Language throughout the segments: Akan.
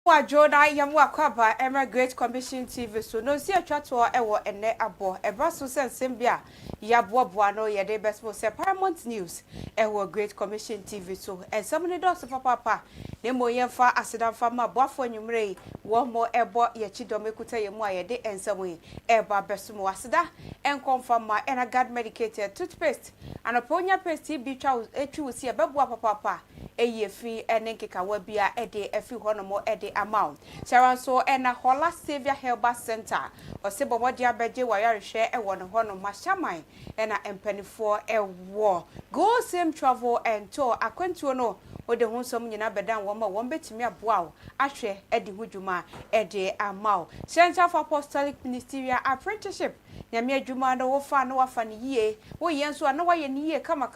Wa Joda yamwa kwaba Emma Great Commission TV so no see atwato ewo ene abo ebraso sensembia yaboaboa ye de best for Paramount News ewo Great Commission TV so ensamne do so papa ne mo yemfa asedamfa ma boafo anwumre wo mo ebo ye chidom ekuta ye mu ayede ensamwe eba besumo aseda enkonfa ma ena guard medicated toothpaste anoponya paste bi twa etwi si ebeboa papa eye fi ene nkekawa bia ede efi honomo ede amount Sharanso ena Hola Savior Herbal Center osebo modi abeje wayarehwe ewo no hono mashaman ena empanifo ewo go same travel and tour akwantuo no ode ho nsom nyina bedan wo ma won betimi aboa ahwe ede hudwuma ede amount Center for Apostolic Ministerial Apprenticeship nyame adwuma no wo fa no wafa ne yie wo yenso na waye ne yie kama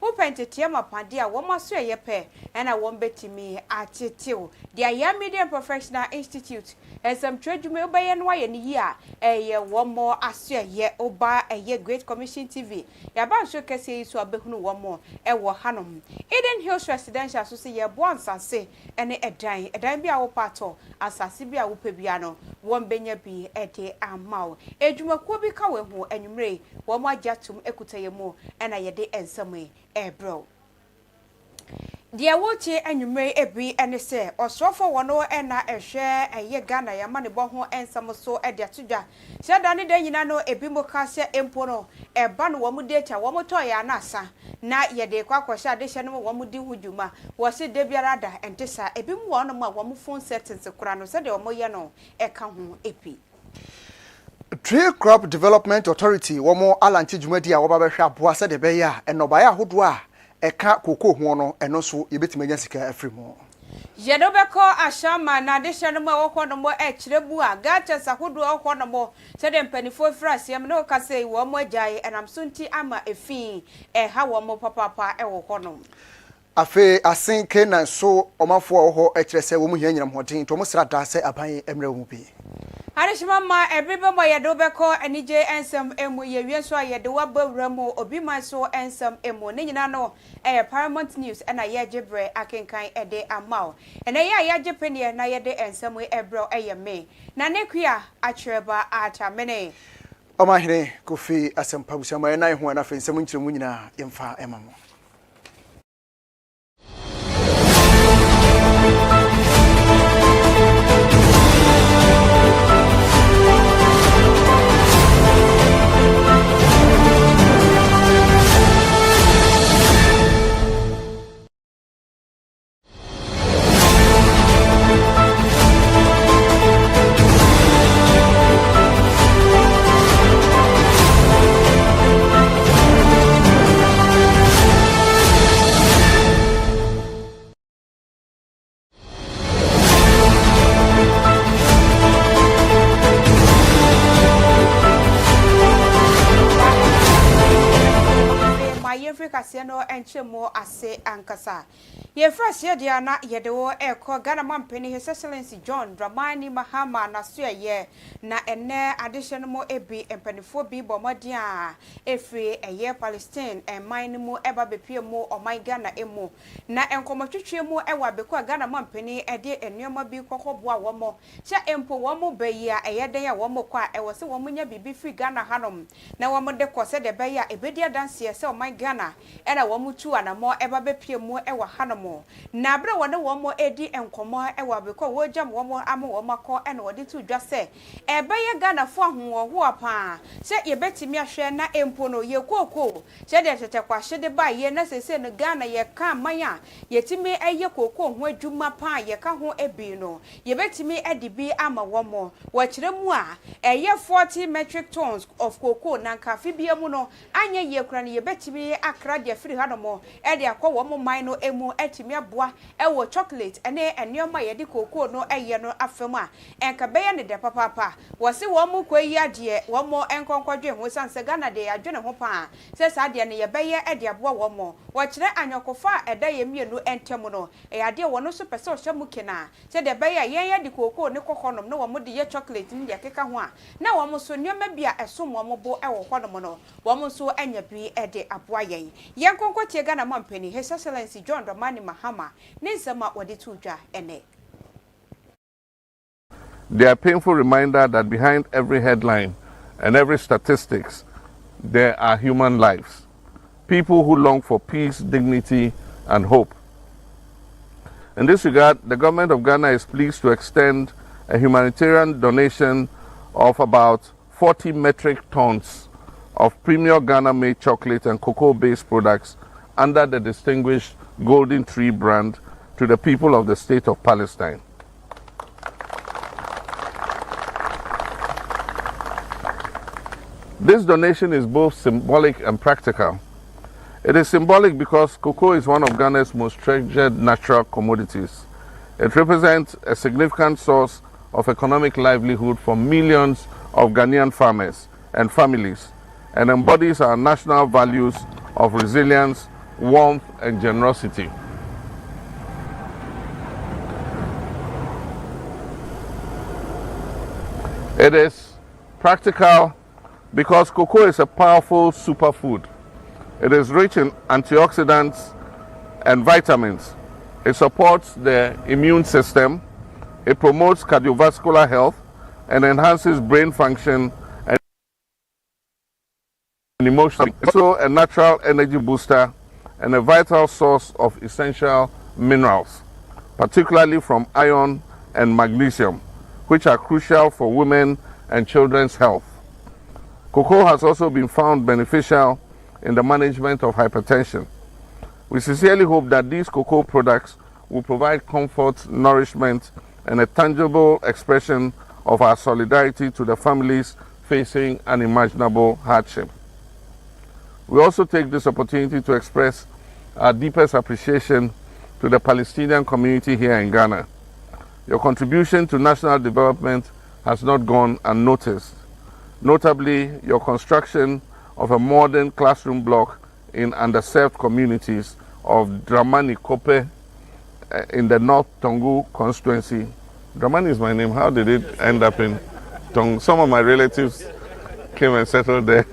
wo pentete mapade a wo maso yepe ena wo betimi atetew dia ya Media Professional Institute esam twadwuma obaye no waye ne yie a eye wo mo aso ye oba eye Great Commission TV ya ba so kese yi so abehunu wo mo ewo hanom Eden Hills Residential so se ye bo ansase ene edan bi a wo pato asase bi a wo pebia no wo benya bi ede amaw edwumakuo bi ka we ho anwumre wo mo agyatum ekutaye mu ena ye de ensame ebro dia woche anwumre ebi ene se osrofo wono ena ehwe eye Ghana ya mane bo ho ensam so ede atodwa sheda ne de nyina no ebi mo ka se empo no eba no wo mu data wo mo to ya na asa na ye de kwakwosha ade hye no wo mu di hudwuma wo se de biara da entesa ebi mo wono ma wo mu phone settings kura no se de wo mo ye no eka ho epi Tree Crop Development Authority womo alanti dwumadi a wo ba behwe aboa se de be ya enobaya hodo a eka koko ho no eno so yebetime nya sika afrimu Yedobeko ashama na adehye no ma wokọ no mo ekirebu a gacha sahodo wokọ no mo se de mpanifo frase am no ka sei wo mo agyae enamsunti ama efin ha wo mo papa wokọ no afe asen kenan so omafo ho ekirese wo mu hia nyinam hoden to mo srada se aban emre wo bi Harishima ma ebibe mo yedobeko enije ensem emu yewie so ayede wabawura mu obi man so ensem emu ne nyina no Paramount News na yegebre akenkan ede amaw ene ya yegepene na yede ensem ebro me na nekua akyereba atamene omahire kofi asempa busama na ho na fensem nkyeremu nyina yemfa emamo no enchemo ase ankasa ye fresh ye dia na ye de wo eko Ghana mampeni His Excellency John Dramani Mahama na so ye na ene addition mo ebi empanifo bi bomodi a efri eye Palestine en mine mu eba bepie mu oman Ghana emu na enkomotwetwe mu ewa beko Ghana mampeni ede enuoma bi kokoboa wo mo sha empo wo mo bayi a eye den ya wo mo kwa ewo se wo mo nya bibi free Ghana hanom na wo mo de kose de bayi a ebedi adanse se oman Ghana ena wo mutu anamo eba bepie mu ewa hanomo na bre wone wo mo edi enkomo ewa beko wo jam wo mo am wo makọ ena wo de tu dwa se ebe ye Ghana fo ho ho apa se ye betimi ahwe na empo no ye kokoo se de tete kwahye de ba ye na sese no Ghana ye ka manya ye timi eye kokoo ho adwuma pa ye ka ho ebi no ye betimi edi bi ama wo mo wo kire mu a eye 40 metric tons of kokoo na nkafe bia mu no anye ye kura ne ye betimi akra de free hanomo e de akọ wo mo man no emu etimi aboa e wo chocolate ene enyoma ye de kokoo no eye no afem a enka beye ne de papa wo se wo mo kwayi ade wo mo enkonkwadwe ho sanse Ghana de adwene ho pa se sa de ne ye beye e de aboa wo mo wo kire anyokofa eda ye mienu entem no e ade wo no so pese o hye mu kina se de beye ye ye de kokoo ne kokonom no wo mo de ye chocolate ne de keka ho a na wo mo so nyoma bia esom wo mo bo e wo honom no wo mo so anya bi e de aboa yen yenkonko tie Ghana mampeni His Excellency John Dramani Mahama ne nsema wode tudwa ene They are a painful reminder that behind every headline and every statistics, there are human lives. People who long for peace, dignity, and hope. In this regard, the government of Ghana is pleased to extend a humanitarian donation of about 40 metric tons of premium Ghana-made chocolate and cocoa-based products under the distinguished Golden Tree brand to the people of the state of Palestine. This donation is both symbolic and practical. It is symbolic because cocoa is one of Ghana's most treasured natural commodities. It represents a significant source of economic livelihood for millions of Ghanaian farmers and families, and embodies our national values of resilience, warmth, and generosity. It is practical because cocoa is a powerful superfood. It is rich in antioxidants and vitamins. It supports the immune system. It promotes cardiovascular health and enhances brain function and emotional. It's also a natural energy booster and a vital source of essential minerals, particularly from iron and magnesium, which are crucial for women and children's health. Cocoa has also been found beneficial in the management of hypertension. We sincerely hope that these cocoa products will provide comfort, nourishment, and a tangible expression of our solidarity to the families facing unimaginable hardship. We also take this opportunity to express our deepest appreciation to the Palestinian community here in Ghana. Your contribution to national development has not gone unnoticed. Notably, your construction of a modern classroom block in underserved communities of Dramani Kope in the North Tongu constituency. Dramani is my name. How did it end up in Tongu? Some of my relatives came and settled there.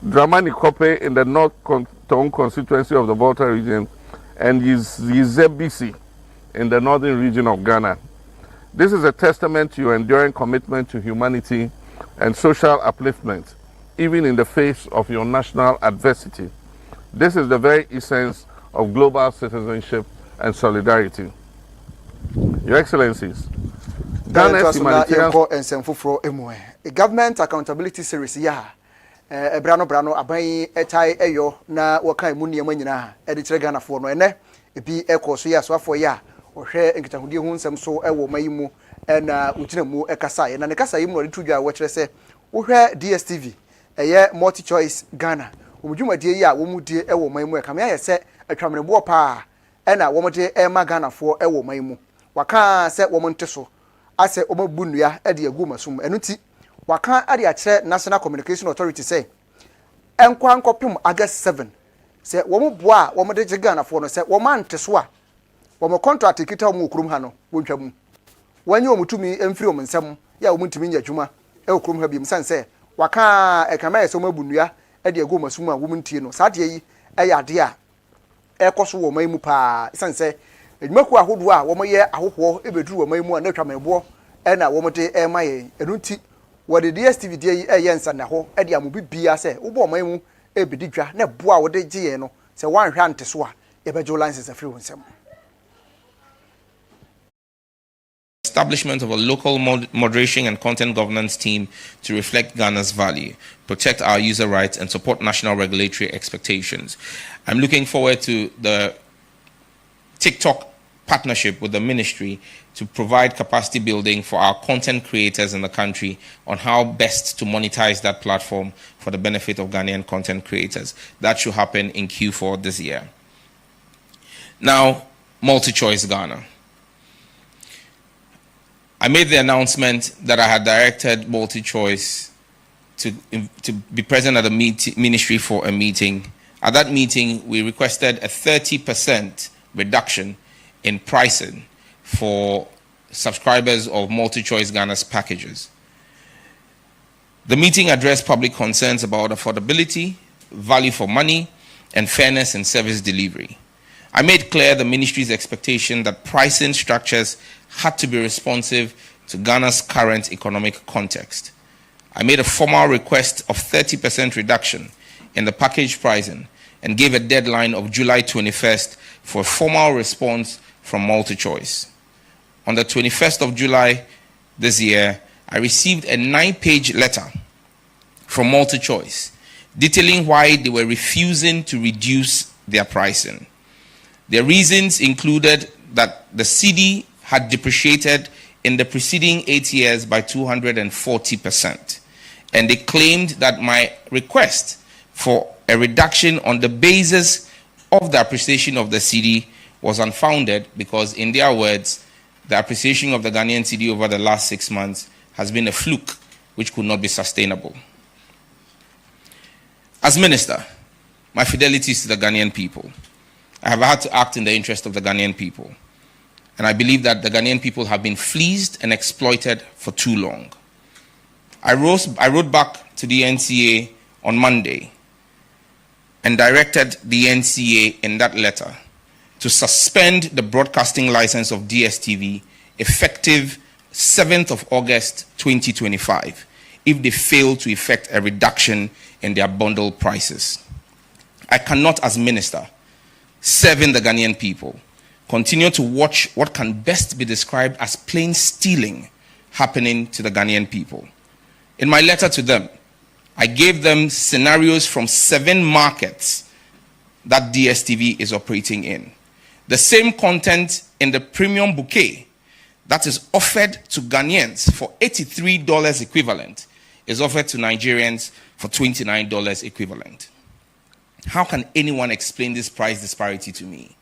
Dramani Kope in the North Tongu constituency of the Volta region, and Yizebisi in the northern region of Ghana. This is a testament to your enduring commitment to humanity and social upliftment, even in the face of your national adversity. This is the very essence of global citizenship and solidarity. Your Excellencies, Ghana's humanitarian... Government Accountability Series, Brano aban etai eyo na wakai mu niam nyina e de kire Ghana fo no ene ebi ekoso ya so afo ya ohwe nkitahudi hu nsem so ewo mayi mu na ugyina mu ekasa ye na ne kasa yi mu no tudwa wo kire se wohwe DSTV eye multi choice Ghana omudwumadie yi a wo mu die ewo mayi mu ekame ya se atwamenebo pa na wo mode ema Ghana fo ewo mayi mu waka se wo monte so ase o mabu nua e de agu masum enuti waka ade a kire National Communication Authority say enkwa nkopim August 7 say wo mu boa wo mode je Ghana fo no say wo mante so a wo mo contract kita wo mu kurum ha no wontwa mu wanye wo mutumi emfiri wo nsem ya wo mutumi nya dwuma e okurum ha bi msan say waka ekama ye so mabu nua e de agu masum a wo muntie no saa de yi e ya de a ekoso wo mai mu pa isan say edwumaku ahodo a wo moye ahoho e beduru wo mai mu a na twamebo e na wo mode e maye enunti what the DSTV dey yensa na ho e dia mo bibia se wo bo man mu e bididwa na boa wo de giye no se wan hwa ante so a e bejo license afri wonsem. Establishment of a local moderation and content governance team to reflect Ghana's value, protect our user rights, and support national regulatory expectations. I'm looking forward to the TikTok partnership with the ministry to provide capacity building for our content creators in the country on how best to monetize that platform for the benefit of Ghanaian content creators. That should happen in Q4 this year. Now, MultiChoice Ghana. I made the announcement that I had directed MultiChoice to be present at the ministry for a meeting. At that meeting, we requested a 30% reduction in pricing for subscribers of MultiChoice Ghana's packages. The meeting addressed public concerns about affordability, value for money, and fairness in service delivery. I made clear the ministry's expectation that pricing structures had to be responsive to Ghana's current economic context. I made a formal request of 30% reduction in the package pricing and gave a deadline of July 21st for a formal response from MultiChoice. On the 21st of July this year, I received a 9-page letter from MultiChoice detailing why they were refusing to reduce their pricing. Their reasons included that the cedi had depreciated in the preceding 8 years by 240%. And they claimed that my request for a reduction on the basis of the appreciation of the cedi was unfounded because, in their words, the appreciation of the Ghanaian cedi over the last 6 months has been a fluke which could not be sustainable. As minister, my fidelity is to the Ghanaian people. I have had to act in the interest of the Ghanaian people. And I believe that the Ghanaian people have been fleeced and exploited for too long. I wrote back to the NCA on Monday and directed the NCA in that letter to suspend the broadcasting license of DSTV effective 7th of August 2025 if they fail to effect a reduction in their bundle prices. I cannot, as minister, serving the Ghanaian people, continue to watch what can best be described as plain stealing happening to the Ghanaian people. In my letter to them, I gave them scenarios from 7 markets that DSTV is operating in. The same content in the premium bouquet that is offered to Ghanaians for $83 equivalent is offered to Nigerians for $29 equivalent. How can anyone explain this price disparity to me?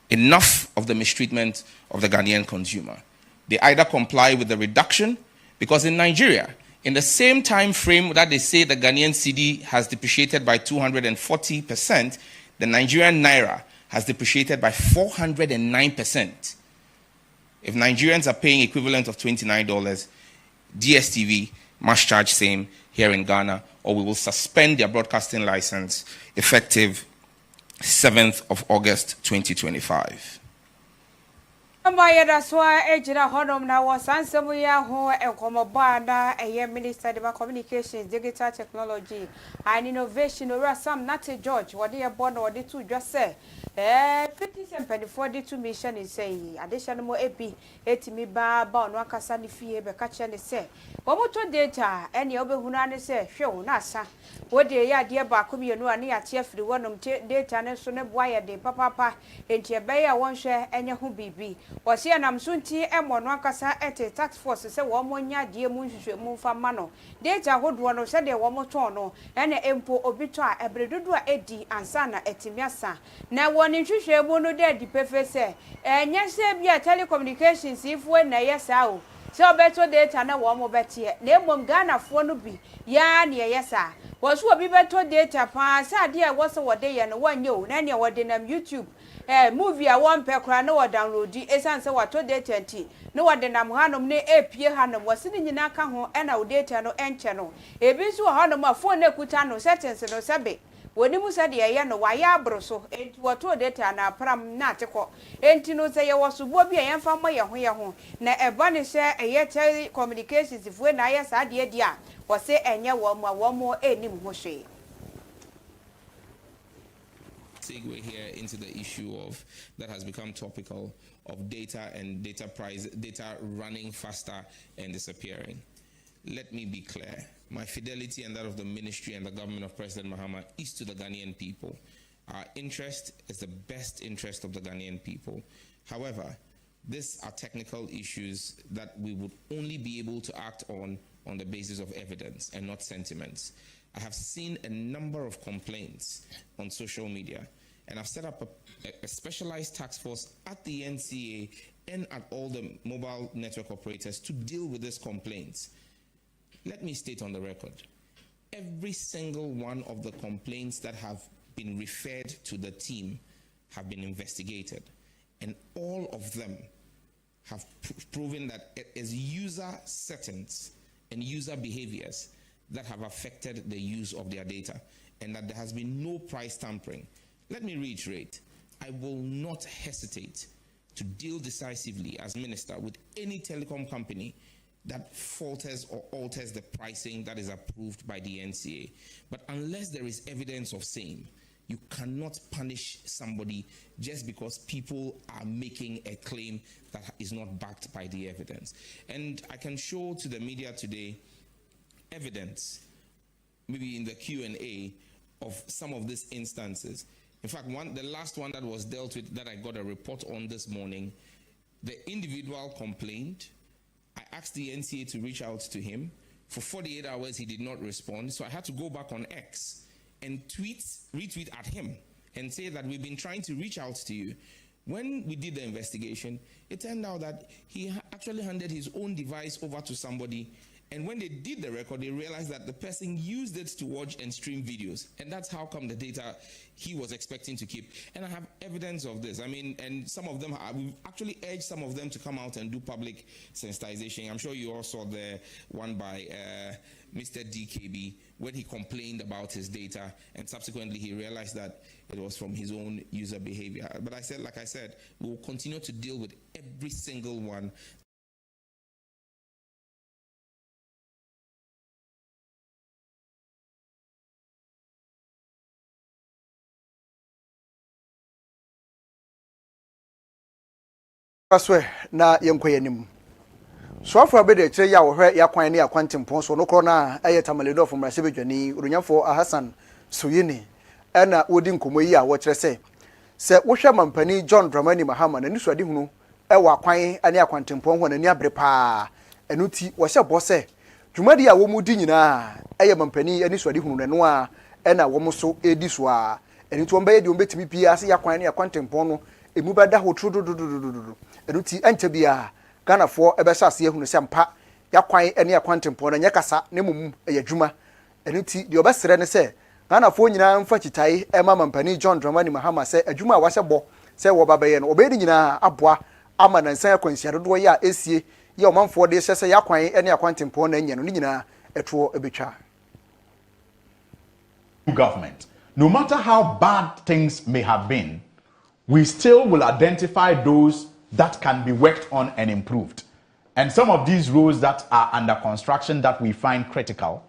Enough of the mistreatment of the Ghanaian consumer. They either comply with the reduction, because in Nigeria, in the same time frame that they say the Ghanaian cedi has depreciated by 240%, the Nigerian naira has depreciated by 409%. If Nigerians are paying equivalent of $29, DSTV must charge same here in Ghana, or we will suspend their broadcasting license effective 7th of August 2025. That's why Ejina Honum now was Sansamuya who and Comobana, a minister of communications, digital technology, and innovation, or some Natty George, what they are born or the two just say. 50 and 42 mission is saying, additional more AP, 80 me bar, bound, one casani fee, but catch and say. What more data, any other Hunani say, show, Nasa. What they are dear Bakumi and one near Chief, one of data and so wire de papa, and your bayer one share and your who be. Was here and soon tea and one wakasa at a tax force, say 1 more year, dear moon should move from Mano. Data would one of said they 1 more tono, and an empo obitra, a bredua Eddie and Sana et Timiasa. Now one in Trisha mono dead, the perfect say, and yes, be a telecommunications if when I yes out. So better data na 1 more better. Name one Ghana for no be, ya near yes, sir. Was what be better data pass, dear was a what day and 1 year, nanny what in YouTube. Movie a 1 per crown no download the essence of what data no one then I'm hanum ne a peer hanum was sitting in a canho and our data no end channel. A bit so hanum a phone necutano settings no sabe. When you said the ayano waya broso, and what data and a pram natico. And to know say I was to be a young family home. Na a bunny share a yet communications if when I said the idea was say and ya 1 more any moshe. Segue here into the issue of that has become topical of data and data running faster and disappearing. Let me be clear. My fidelity and that of the ministry and the government of President Mahama is to the Ghanaian people. Our interest is the best interest of the Ghanaian people. However, these are technical issues that we would only be able to act on the basis of evidence and not sentiments. I have seen a number of complaints on social media, and I've set up a specialized task force at the NCA and at all the mobile network operators to deal with these complaints. Let me state on the record, every single one of the complaints that have been referred to the team have been investigated, and all of them have proven that it is user settings and user behaviors that have affected the use of their data, and that there has been no price tampering. Let me reiterate, I will not hesitate to deal decisively as minister with any telecom company that falters or alters the pricing that is approved by the NCA. But unless there is evidence of same, you cannot punish somebody just because people are making a claim that is not backed by the evidence. And I can show to the media today evidence, maybe in the Q&A, of some of these instances. In fact, the last one that was dealt with, that I got a report on this morning, the individual complained. I asked the NCA to reach out to him. For 48 hours, he did not respond. So I had to go back on X and retweet at him and say that we've been trying to reach out to you. When we did the investigation, it turned out that he actually handed his own device over to somebody. And when they did the record, they realized that the person used it to watch and stream videos. And that's how come the data he was expecting to keep. And I have evidence of this. I mean, and some of them, we've actually urged some of them to come out and do public sensitization. I'm sure you all saw the one by Mr. DKB, when he complained about his data, and subsequently he realized that it was from his own user behavior. But like I said, we will continue to deal with every single one. Paswe na yenkwayanim. So afọ abede kire ya wo hwe ya kwan ne ya kwantempo so no kro na eye tamaledo of mrase bedwani urunyafo Hassan Suyini na wodi nkomo yi a wo kire se wo hwe mampani John Dramani Mahama na nisuade hunu wa kwan ane akwantempo ho na ni abre pa enuti wo hye bo se dwumadi a wo mudi nyina eye mampani anisuade hunu no a na wo mo so edi so a enuti wo mbaye di wo betimi pia ase ya kwan ne ya kwantempo no emu beda ho trudududududu enuti anche bia Ghana for ebesa ase ehunu se mpa ya kwan ene ya kwantempo na nya kasa ne mum eyadwuma enuti de obesere ne se Ghana for nyina mfa chitai ema mampani John Dramani Mahama se adwuma a wahye bo se wo babaye no obedi nyina aboa ama na nsan akwansia dodo ya esie ye omanfo de se ya kwan ene ya kwantempo na nya no nyina eto ebetwa government. No matter how bad things may have been, we still will identify those that can be worked on and improved. And some of these roads that are under construction that we find critical,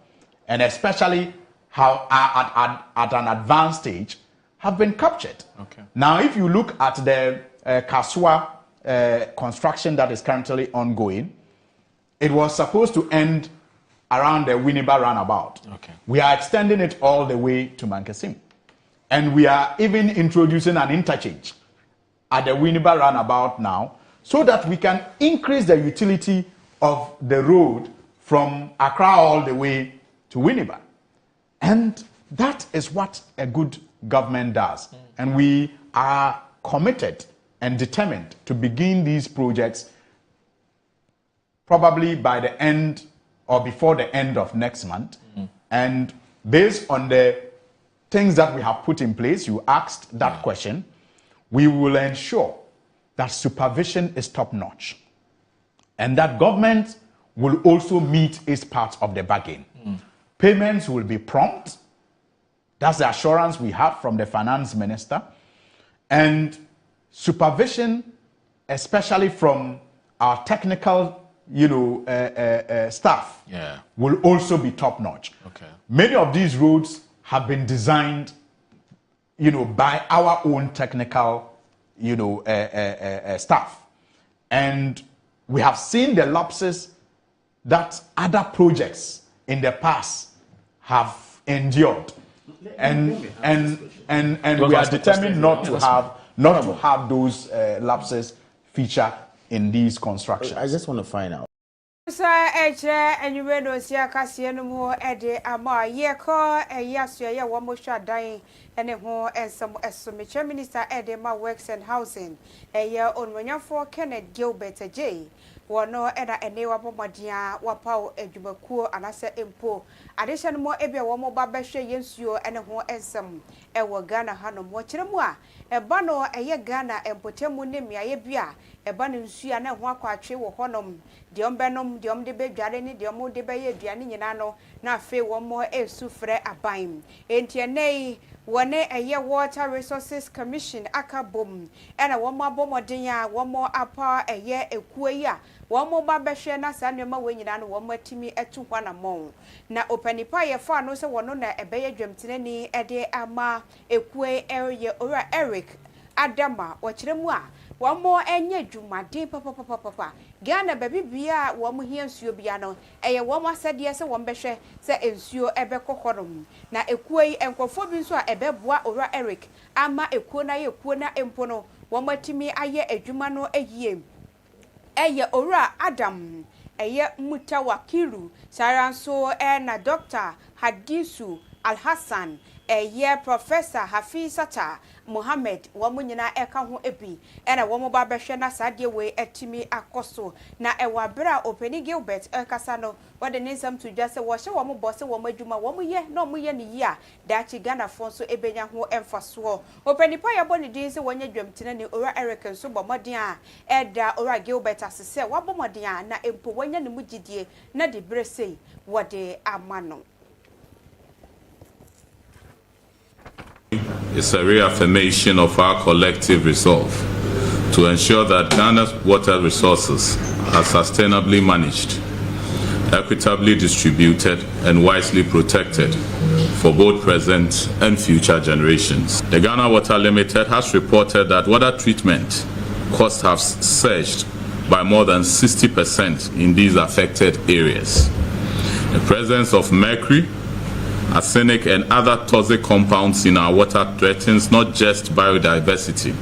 and especially how are at an advanced stage, have been captured. Okay. Now, if you look at the Kasua construction that is currently ongoing, it was supposed to end around the Winneba roundabout. Okay. We are extending it all the way to Mankasim. And we are even introducing an interchange at the Winneba roundabout now, so that we can increase the utility of the road from Accra all the way to Winneba. And that is what a good government does. And we are committed and determined to begin these projects probably by the end or before the end of next month. And based on the things that we have put in place, you asked that question, we will ensure that supervision is top-notch and that government will also meet its part of the bargain. Payments will be prompt. That's the assurance we have from the finance minister. And supervision, especially from our technical, staff, will also be top-notch. Okay. Many of these roads have been designed by our own technical, staff. And we have seen the lapses that other projects in the past have endured. And we are determined not to have those lapses feature in these constructions. I just want to find out. Anyway, no sia kase no mo ede ama ye ko yaso ye wo mo hwa dan ene ho ensem esomeche minister ede ma works and housing ye onwanyafo Kenneth Gilbert J wono eda ene wa bomodia wa paw adwumakuo anase empo adehye no mo ebia wo mo ba behwe yensuo ene ho ensem ewo Ghana hanom wo kiremu a eba no eye Ghana empotemu ne miaye bia eba no nsuo na ho akwatwe wo honom de ombenom de omde bedware ni de omde beye aduane nyina no na afi wo mo esu frɛ aban enti enei wone eye Water Resources Commission aka bom ena wo mo abomoden a wo mo apa eye ekuo yi a wo mo ba behwe na sa nneoma we nyina no wo mo atimi etu hwana mon na opanipa ye fa no se wono na ebeye dwamtenani ede ama ekuo eye ora Eric Adama wakiremu a wo mo enye dwumaden papa Ghana baby bia wo mo hia nsuo bia no eye wo mo asade se wo behwe se ensuo ebe kokorom na ekuo yi enkofo bi nso a ebeboa ora Eric ama ekuo na ye ekuo na empo no wo matimi aye adwuma no ehie eye ora Adam eye Mutawakiru saranso na Dr. Hadisu Al-Hassan eye Professor Hafizata Mohammed womo nyina eka ho ebi ena womo ba behwe na sade we atimi akoso na ewa bra Openi Gilbert ekasa no wode nsam to dwa se wo hye womo bosse womo adwuma womo ye na womo ye ne yi a dachi Ghana fonso ebenya ho emfaso Openi pa ye boni din se wonya dwamtena ne ora Eric nso bomoden a eda ora Gilbert asese wabomoden a na empo wonya ne mugidie na de bresei wode amano. It's a reaffirmation of our collective resolve to ensure that Ghana's water resources are sustainably managed, equitably distributed, and wisely protected for both present and future generations. The Ghana Water Limited has reported that water treatment costs have surged by more than 60% in these affected areas. The presence of mercury, arsenic and other toxic compounds in our water threatens not just biodiversity,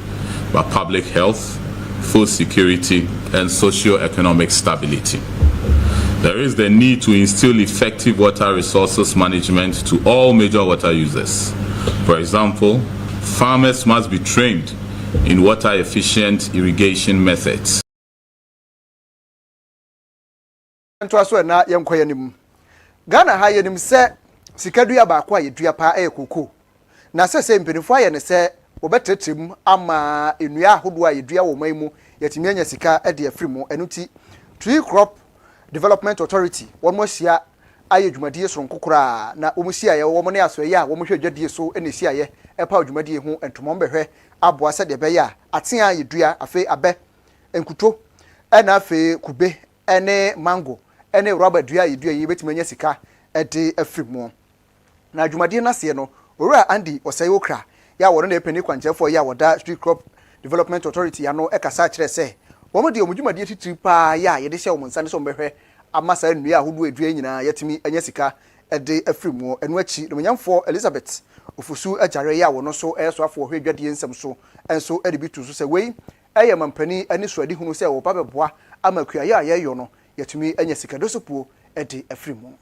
but public health, food security, and socio-economic stability. There is the need to instill effective water resources management to all major water users. For example, farmers must be trained in water-efficient irrigation methods. Ghana ha yenim se sikadua ba kwa yedua pa ekoko na se mpinifo aye ne se obetetrem ama enua ahodo a yedua wo man mu yetimi anya sika e de afrimu enuti Tree Crop Development Authority won mo hia aye dwumadie so nkokora na omusia ye wo mo ne aso ye a wo mo hwedwadie so ene sia ye e pa dwumadie ho entomom behwe aboa se de be ya aten a yedua afi abe enkuto ena afi kube ene mango ene rubber dua yedua ye betimi anya sika e de afrimu na dwumadie na se no ora Andy Osai okra ya wono na epeni kwanchefo ya woda Tree Crop Development Authority ya no ekasa kire se womo de omudwumadie titiri pa ya ye de hye omunsa ne so mbehwe amasa nnua ahodo edua nyina yatimi anya sika ede afrimu enu achi no nyamfo Elizabeth ofusu ajare ya wono so eso afo hwedwadie nsem so enso edibitu so se wei eye mampani ani so adi hunu se wo pa beboa amakua ya ye yo no yatimi anya sika dosopuo ede afrimu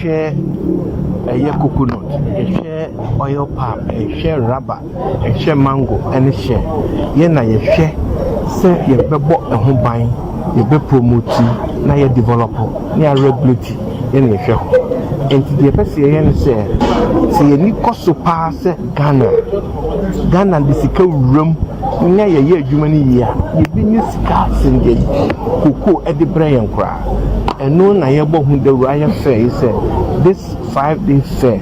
share a coconut, share oil palm, share rubber, share mango, and share. Yena ye share, say ye be bought a home buying, ye be promoting, na ye develop, na ye regulate, yena ye share. And the person yena say, see any cost to pass Ghana the sika room, na ye jumani ye be new sika sing cocoa at the brain cry. And no na yebo hu the Ryan fair is this 5-day fair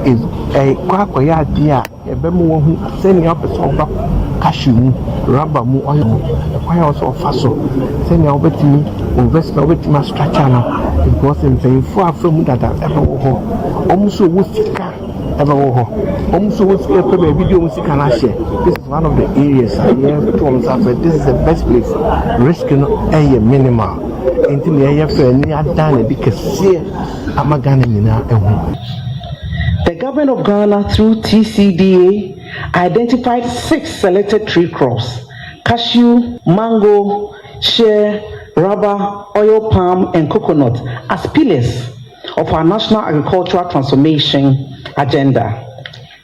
is a kwakwaya dia ebemu hu send your person back cashew mu rubber mu oil mu kwaya also faso send your betimi investment betimi structure no because in pay for afro that ebe wo ho omuso wo sika ebe wo ho omuso wo sika pe be video mu sika na share. This is one of the areas I have to understand this is the best place risk no a minimal. The government of Ghana through TCDA identified 6 selected tree crops: cashew, mango, shea, rubber, oil palm, and coconut as pillars of our national agricultural transformation agenda.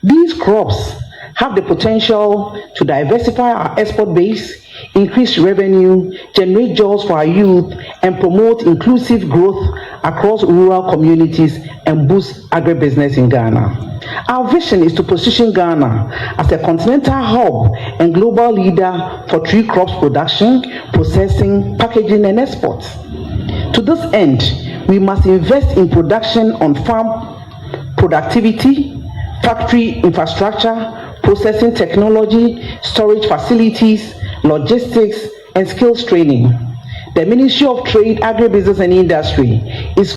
These crops have the potential to diversify our export base, increase revenue, generate jobs for our youth, and promote inclusive growth across rural communities and boost agribusiness in Ghana. Our vision is to position Ghana as a continental hub and global leader for tree crops production, processing, packaging, and exports. To this end, we must invest in production on farm productivity, factory infrastructure, processing technology, storage facilities, logistics, and skills training. The Ministry of Trade, Agribusiness and Industry is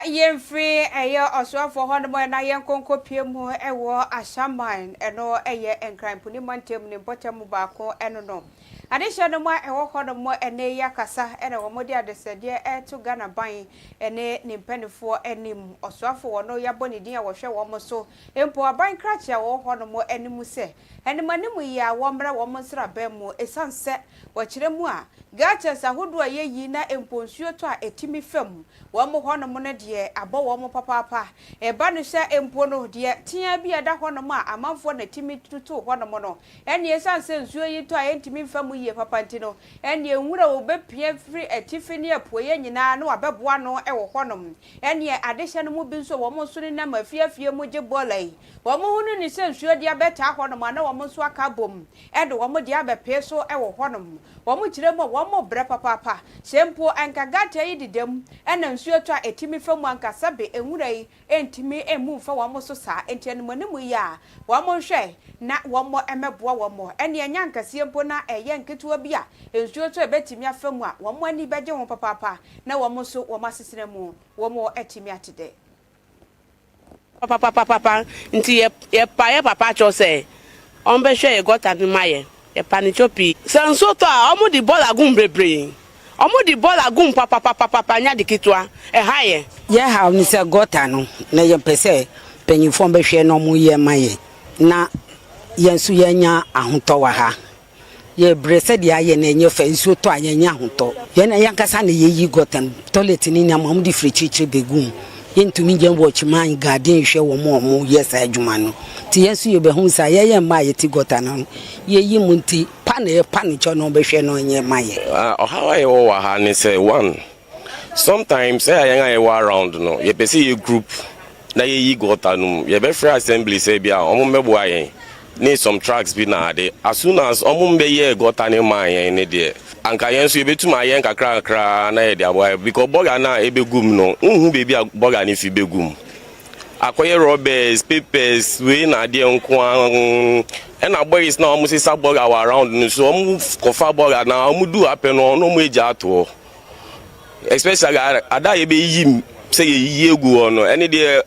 yen free ayo oswa for hono na yen konko piemu ewo ashaman eno eye enkran puni mantem ni botem baako eno no adesha no ma ewo hono mo ene yakasa ene wo modi adesede eto Ghana ban ene ni mpanifo enim oswafo wono yaboni din a wo hwe wo mo so empo aban krache wo hono mo enimu se enimanimu ya wo mra wo mo nsra bemu esanse wo kiremu a gacha ahodo a yeyi na emponsuo to a etimi fam wo mo hono mo ne de abo wo mo papa eba no hye empo no de tia bi ada hono mo a amanfo na timi tutu hono mo no ene esanse nsuo yi to a entimi fam yi papa ntino ene enwura wo bepia firi atifi ne apoye nyina na wabeboa no e wo hono mo ene adehye no mo bi nso wo mo so ne na mafiafie mo je bolai wo mo hunu ni se nsuo de abeta hono mo na wo mo so aka bom ede wo mo de abepe so e wo hono mo wo mo kiremo wo mo bre papa sempo anka gata yi didem ena nsuo to a etimi famu anka sabe enwura yi entimi emu fa wo mo so sa entian manimu ya wo mo hwe na wo mo emeboa wo mo ene enya anka sempo na eye nketewa bi a nsuo to ebetimi afamu a wo mo ani beje wo papa na wo mo so wo masesene mu wo mo etimi atede papa nti ye papa cho se on be hwe ye gota ni maye e panichopi senso to a omo di ball agum brebre omo di ball agum papa nya di kitwa e haye ye ha ni se gota no na ye pese penyifo be hwe no mo ye maye na yensu ye nya ahoto wa ha ye brese dia ye na enye fa nsu to anya nya ahoto ye na yankasa na ye yi gota toilet ni na mo di frichichi begum yentumi je watch man garden hwe wo mo yes adwuma no ti yensu ye be hu sa ye ma ye ti gota no ye yi munti pane cho no be hwe no nye ma ye how I wa ha ni say one sometimes I around no ye be see group na ye yi gota no ye be free assembly say bia omo mebo ayen need some tracks be na de as soon as omo be ye gota ni ma yen ni de anka yensu ye betu ma yen kakra na ye de aboy because burger na e be gum no hu baby burger ni fi be gum akoye robbers papers we na de nko and our boys now almost say burger around no so kofa burger na omo do happen no mo eja ato especially ada ye be yim say ye egu no any de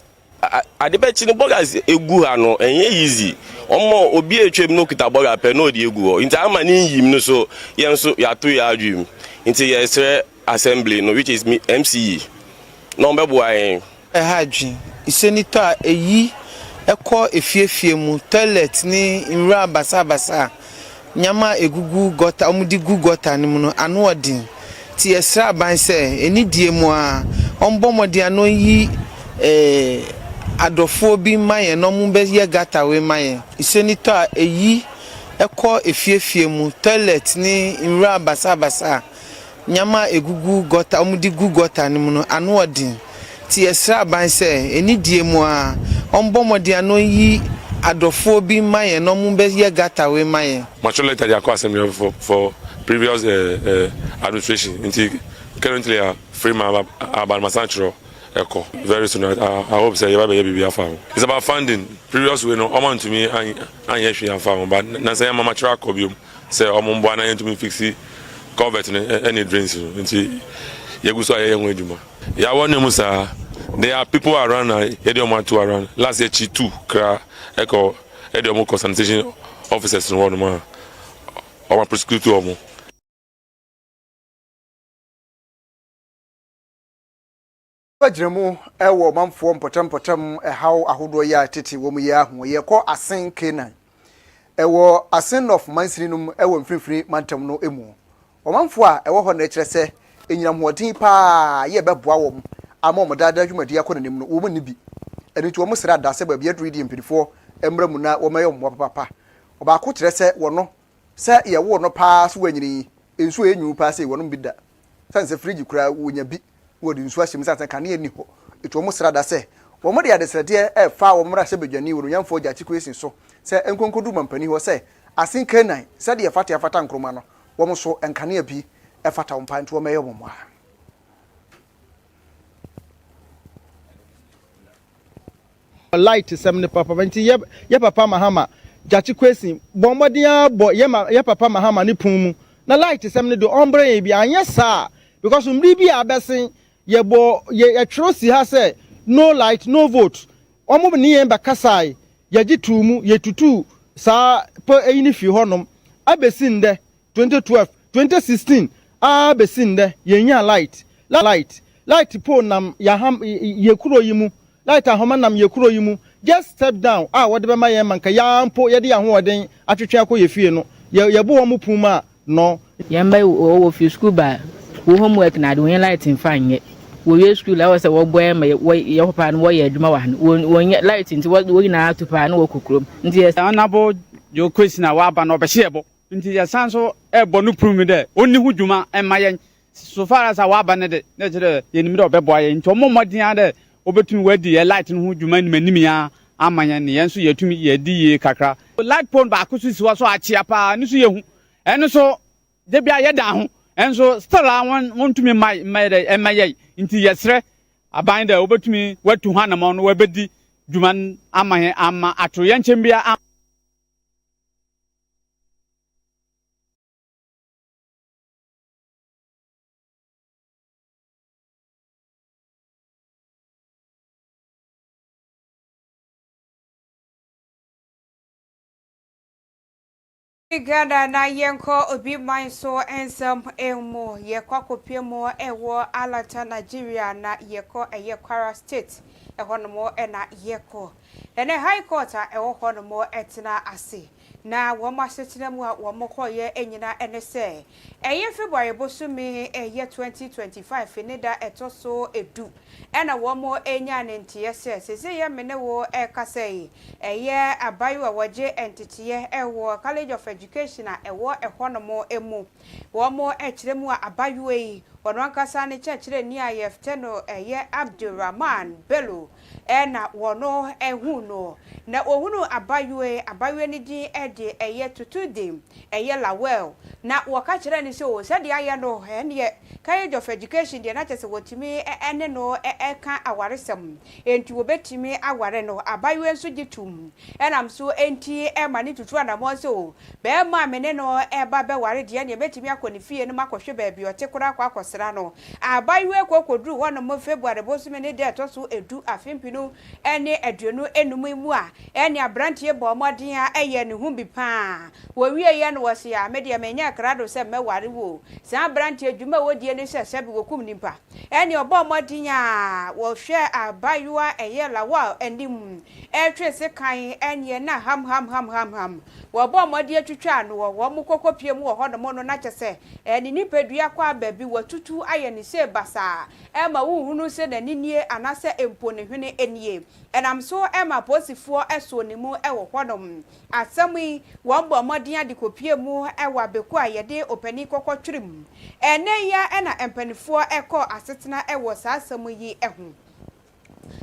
adebechi no burgers egu ha no enye easy omo obi etwem no kita burger pe no de egu ho nti ama ni yim no so yen so ya to ya adwum nti yes assembly no which is MCE no mbebo ayen hadwin isenita eyi eko efiefie mu toilet ni nra basa nyama egugu gota omudi gu gota ni mu no anu odin ti esra ban se eni die mu a ombomodi anu yi adofo bi maye no mu be ye gata we maye isenita eyi eko efiefie mu toilet ni nra basa nyama egugu gota omudi gu gota ni mu no anu odin ti esra ban se eni die mu a ombomodi anu yi adofo bi maye no mu be ye gata we maye Machole tell your assembly for previous administration until currently free about Masantro echo very soon I hope say you be farm it's about funding previous we no amount to me and yes farm but na say mama track obium say omombo na to me fix covet any drains until yeguso ayen eduma ya wonu musa there are people around ediom to around last year chi 2 kra echo ediom concentration officers no one man our prescriptive omo Bajremu ewo manfo mpotam ehaw ahodo ya tete wo mu ya ho ye ko asen kenan ewo asen of mansininum ewo mfrifri mantam no emu o manfo a ewo ho na kire se enyinam hodin pa ye beboa wo ama mo dada dwumadi akonanim no wo mu nibi eni to wo mu sra da se ba bia dridi mpirifo emra mu na wo maye mo papa oba ko kire se wo no se ye wo no pa so wanyini ensu enyu pa se wo no bi da sanse frigi kura wo nya bi wodi nsu ahyem sanse kan ye ni ho eto mo sra da se wo mo de adesrede e fa wo mra se bedwani wo nyamfo gya chikwesin so se enkonkodu mampani ho se asen kenan se de fata fata nkroma no wo mo so enkane abi e fata wo panto wo meyo mo a light semne papa nti ye papa mahama jachi kwesi bombodia bo ye papa mahama ni pumu na light semne do ombre bi anya sa because mri bi abesen ye bo ye trosi ha say no light no vote omo ni ye ba kasai ye gitumu ye tutu sa po eyini fi honom abesinde 2012 2016 abesinde ye nya light po nam ya ham ye kuro yimu light ahoma nam ye kuro yimu just step down wode be ma ye manka ya mpo ye de ya hoden atwetwe akọ ye fie no ye bo wo mu puma no ye mba wo fi school ba wo homework na de wo light in fanye wo ye school la wo se wo boy ma ye papa no wo ye adwuma wa wo nye light nti wo na atupa no wo kokrom nti ye anabo yo question wa ba no be shebo nti ye sanso e bo no prum de onni hu dwuma e ma ye so far as wa ba ne de na kire ye ni mi de obebo ye nti omo modin ade obetumi wadi ye light no hu dwuma ni manim ya amanya ne yenso yetumi ye di ye kakra light pole ba ko susiwa so achia pa ni so ye hu eno so de bia ye da ho enso still won tumi maye nti yesre aban da obetumi watu hana mo no wabedi dwuma amanye ama atro ye nchembia Ghana na yenko obi manso ensam emo yekwa kopiemo ewo alata Nigeria na yeko Kwara state ehonomo na yeko ene high court ewo honomo etina ase na wo masetena mu a wo mokoye enyina ene se February bosumi 2025 ne da etoso edu ena wo mo enya ne ntie se ye mene wo ekasei abayo waje entitiye ewo College of Education ewo ehonomo emu wo mo ekiremu abayo yi wono ankasa ne kyekire ni ayefteno Abdulrahman Bello ena wono ehu no na ohunu abayo ni din de tutudim lawel na waka kire ni so sade aye no ene College of Education de na kyese wotimi ene no ka awaresem enti wobetimi aware no abayo enso gitum enam so enti mani tutu anamo so be ma mene no ba be ware de ne betimi akoni fie no makohwe ba bi otekura akosra no abayo kokoduru wono mo February bosume ne de to so edu afempinu ene aduonu enum mu a ene abrantie bo modin a ne hu bi pa wo wie ye no wose ya media menya krado se meware wo san abrantie adwuma wodie ne hye bi wokum nimpa ene obo modin a wo hwe abayo lawa endim twese kan ene na ham wo bo modie twetwa no wo mo kokopie mu wo hodo mo no na kyese ene nipadua kwa babi watutu aye ne se basa ema wo hunu se na ninie anase empo ne hwene enie enam so ema posifo eso ne mu ewo hodom asami wo bo modin adikopie mu ewa beku ayede opani kokotwirim ene ya ena empanifo eko asetena ewo sasamu yi ehu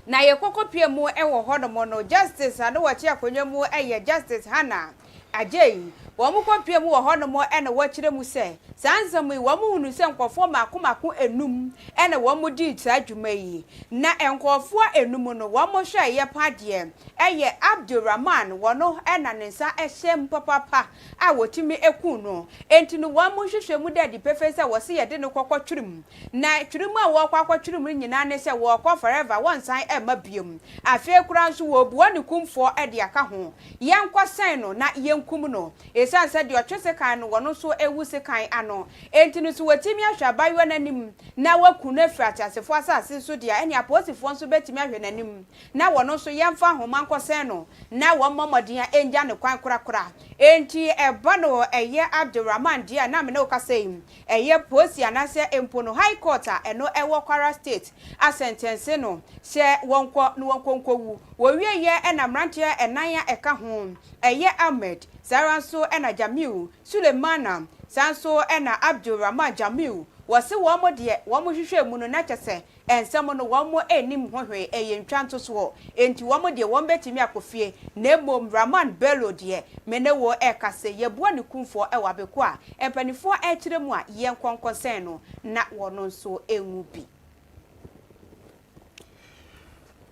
na ye kokopie mu ewo hodom no justice ado wachi akonwa mu justice Hana ajei wo mu kopie mu wo hono mo ene wo kire mu se sansamu wo mu hunu se nkofo makomako enum ene wo mu di tradwuma yi na enkofo enum no wo mu hwe ye pade Abdulrahman wono ena nensa ehyem papa a wotimi eku no enti no wo mu hwehwe mu dadi pefesa wo se ye de no kokotwirim na twirim a wo kwakotwirim nyina ne se wo kɔ forever wonsan mabiem afi kura nso wo bu ne kumfo de aka ho yenkɔ no na yenkum no esan se de otwese kan no wono so ewu se kan ano enti no so watimi ahwa bayo nanim na waku na frati asefo asase so dia ene aposifo nso betimi ahwe nanim na wono so yemfa homa nkɔsen no na wo mmɔmɔden enja ne kwan korakora enti eba no Abdulrahman dia na me na okasem posi anase empo no high court eno ewo Kwara state a sentence no se wonkɔ no wonkɔnkowu wo wie ye ena mrantie enanya eka ho Ahmed Saranso ena Jamil Sulemana Sanso ena Abdulrahman Jamil wose wo mo de wo mo hwehwe mu no na kyese ensem no wo mo enim hwehwe eyentwa nto so enti wo mo de wo betimi akofie na emom Raman Bello de me ne wo ekase yebo ne kumfo e wabeko a empanifo e kire mu a ye nkonkonsen no na wono nso enwu bi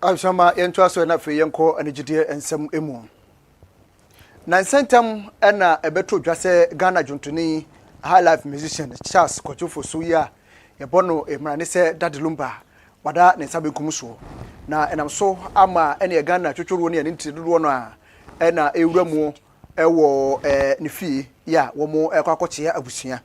Abshama yento aso na fe yenko anigide ensem emu na sentam na ebeto dwase Ghana juntuni high life musician Charles Kotufo Suya yebono emrane se dadelumba wada ne sabe kumso na enam so ama ene Ghana twotworo ne ne ntidodo no a na ewuramu ewo ne fie ya wo mo ekwakoche abusua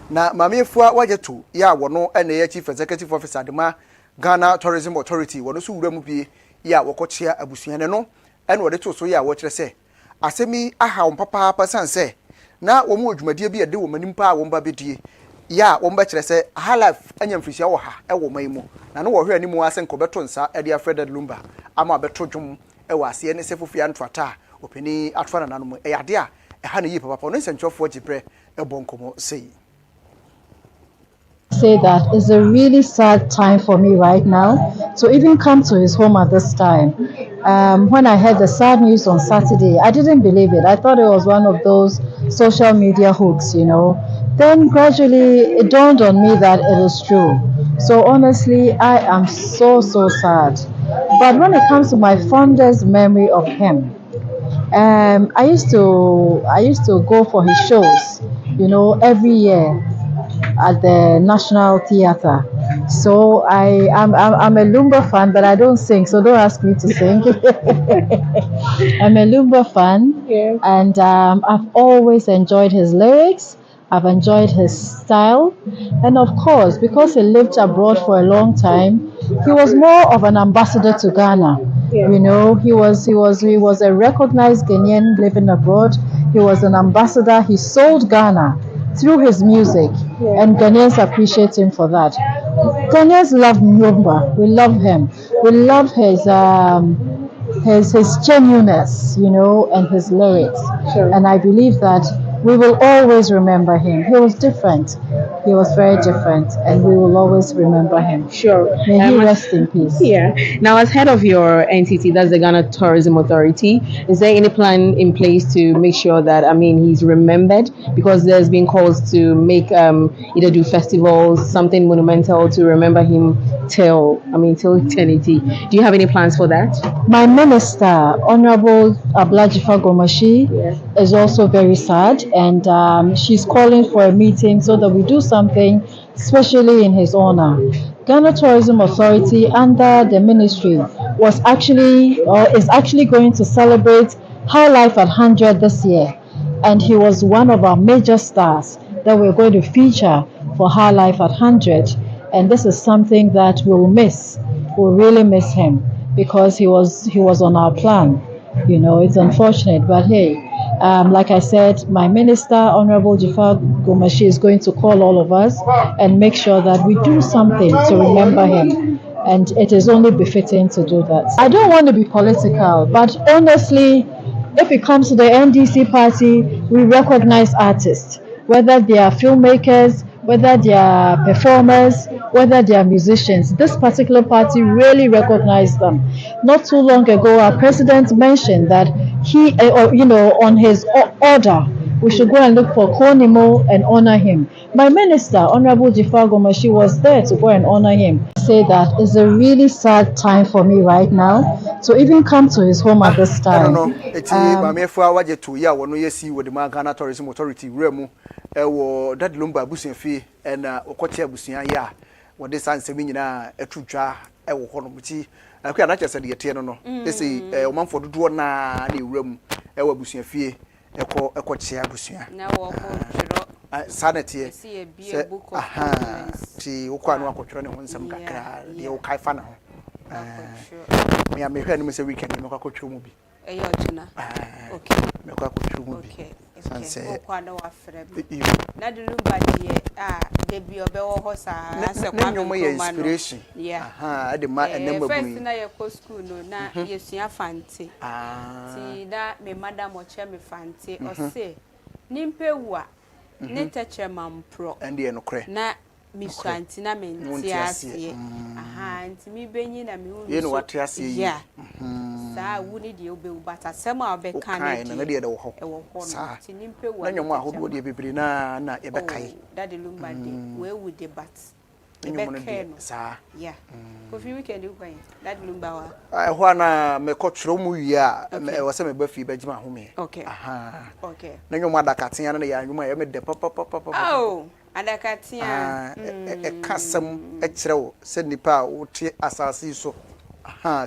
na mamefua wajeto ya wono ene ya chief executive officer dema Ghana Tourism Authority wono so wuramu bi ya wokoche abusua ne no ene wode to so ya wo kire se asemi aha papa sanse na wo mu adwumadie bi ede wo manimpa a wo mba bedie ya wo mba kire se halaf anyamfrisia wo ha e wo man mu na no wo hwe animu ase nkobeto nsa e de afred lumba ama beto dwom e wo ase ne sefofia ntwata openi atwa na no e yade a e ha ne yi papa no nsentwofo gibre e bonkomo sei say that it's a really sad time for me right now to even come to his home at this time. When I heard the sad news on Saturday, I didn't believe it. I thought it was one of those social media hooks, you know. Then gradually it dawned on me that it is true. So honestly, I am so sad. But when it comes to my fondest memory of him, I used to go for his shows, you know, every year at the National Theatre. So I'm a Lumba fan, but I don't sing, so don't ask me to sing. I'm a Lumba fan, and I've always enjoyed his lyrics. I've enjoyed his style, and of course, because he lived abroad for a long time, he was more of an ambassador to Ghana. You know, he was a recognized Ghanaian living abroad. He was an ambassador. He sold Ghana through his music, and Ghanaians appreciate him for that. Ghanaians love Lumba. We love him. We love his genuineness, you know, and his lyrics. And I believe that we will always remember him. He was different. He was very different, and we will always remember him. Sure. May he rest in peace. Yeah. Now, as head of your entity, that's the Ghana Tourism Authority, is there any plan in place to make sure that, he's remembered? Because there's been calls to make, either do festivals, something monumental to remember him till eternity. Do you have any plans for that? My minister, Honorable Ablajifa Gomashi, is also very sad, and she's calling for a meeting so that we do something especially in his honor. Ghana Tourism Authority under the ministry is actually going to celebrate High Life at 100 this year, and he was one of our major stars that we're going to feature for High Life at 100, and this is something that we'll miss. We'll really miss him because he was on our plan. You know, it's unfortunate, but hey, like I said, my minister, Honorable Jafar Gomashi, is going to call all of us and make sure that we do something to remember him. And it is only befitting to do that. I don't want to be political, but honestly, if it comes to the NDC party, we recognize artists, whether they are filmmakers, whether they are performers, whether they are musicians. This particular party really recognized them. Not too long ago, our president mentioned that he, on his order, we should go and look for Konimo and honor him. My minister, Honorable Jafar Gomashi, was there to go and honor him. Say that it's a really sad time for me right now to even come to his home at this time. I don't know. It's Mamefua wajetu ya wano yesi with the Ghana Tourism Authority remu ewo that lumba busian fee and okoche busian ya what this answer mean na etutwa ewo hono muti akwa na chese de tie no no esi omanfo dodo na ne remu ewo busian fee ekoche busian na wo ko twiro sanity see a book of ti ukwa no akotwiro ne ho nsam kakra de o kai fa na ho me amehwe no se weekend me akotwiro mu bi Juna. Okay. Okay. Sanse. Okwana wa frebe. Na de lumba de bi obewo ho sa ase kwa no inspiration. Yeah. Aha, de ma enem first na ye ko school no na yesua fante. Ti da me madam oche me fante o se nimpe wu a ne teche mampro. Ende no kre. Na miswanti na menti asie aha nti mi benyi na mi hu ye no wate asie yi saa wu ni de obe ubata sem a obe kan na de wo ho no ti nimpe wo na nyomo ahodo de bebere na e be kai that the lumba de we would debat saa yeah Kofi weekend you kwan that lumba wa ho na me kotwero mu wi a wo se me ba fi ba gima ho me okay okay na nyomo adakaten na ya nyomo ya me de papa oh adakatia kasam ekyerewo se nipa wo te asase so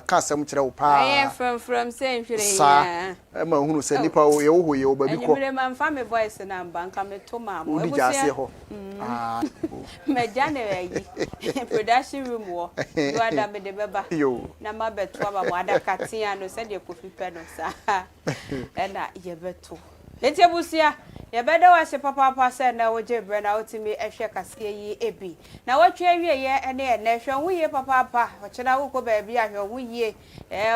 kasam kyerewo pa from same hwere ya ma hunu se nipa wo ye wo ye obabi ko anyumre man fa me boys na banka me to ma mo ebusia ho me jane yi production room wo do ada me de beba na ma beto aba mo adakatia no se de Kofi pe no sa na ye beto ebusia ya beda wa se papa se na woje bre na otimi ehwe kase yi ebi na wotwe awie ye ene na ehwe hu ye papa o chena wo ko ba bi ahwe hu ye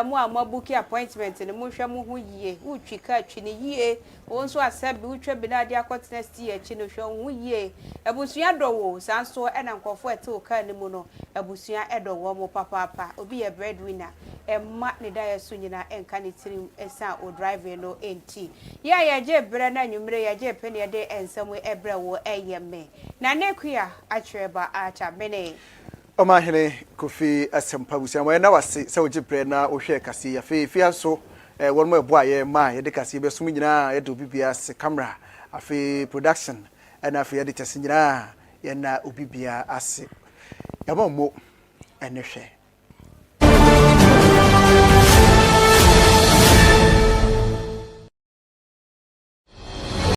mu amabuki appointment ne mu hwe mu hu ye utwika atwi ne ye wonso asabi utwe bi na dia continent ye chi no hwe hu ye ebusua dowo sanso ena nkofo ete o kan mu no ebusua edowo mo papa obi ye breadwinner emma ne da yeso nyina enka ne tirim esa o drive no enti ya ye je bre na nwumre ye je pene de ensam ebre wo eyeme na nekua achireba acha mene Oma hene Kofi asempa busia mo na wase se oje bre na o hwe kase ya fe so won mo ebo aye ma ye de kase be sum nyina ye de obibia se camera afi production na afi editor se nyina ye na obibia ase ya mo ene hwe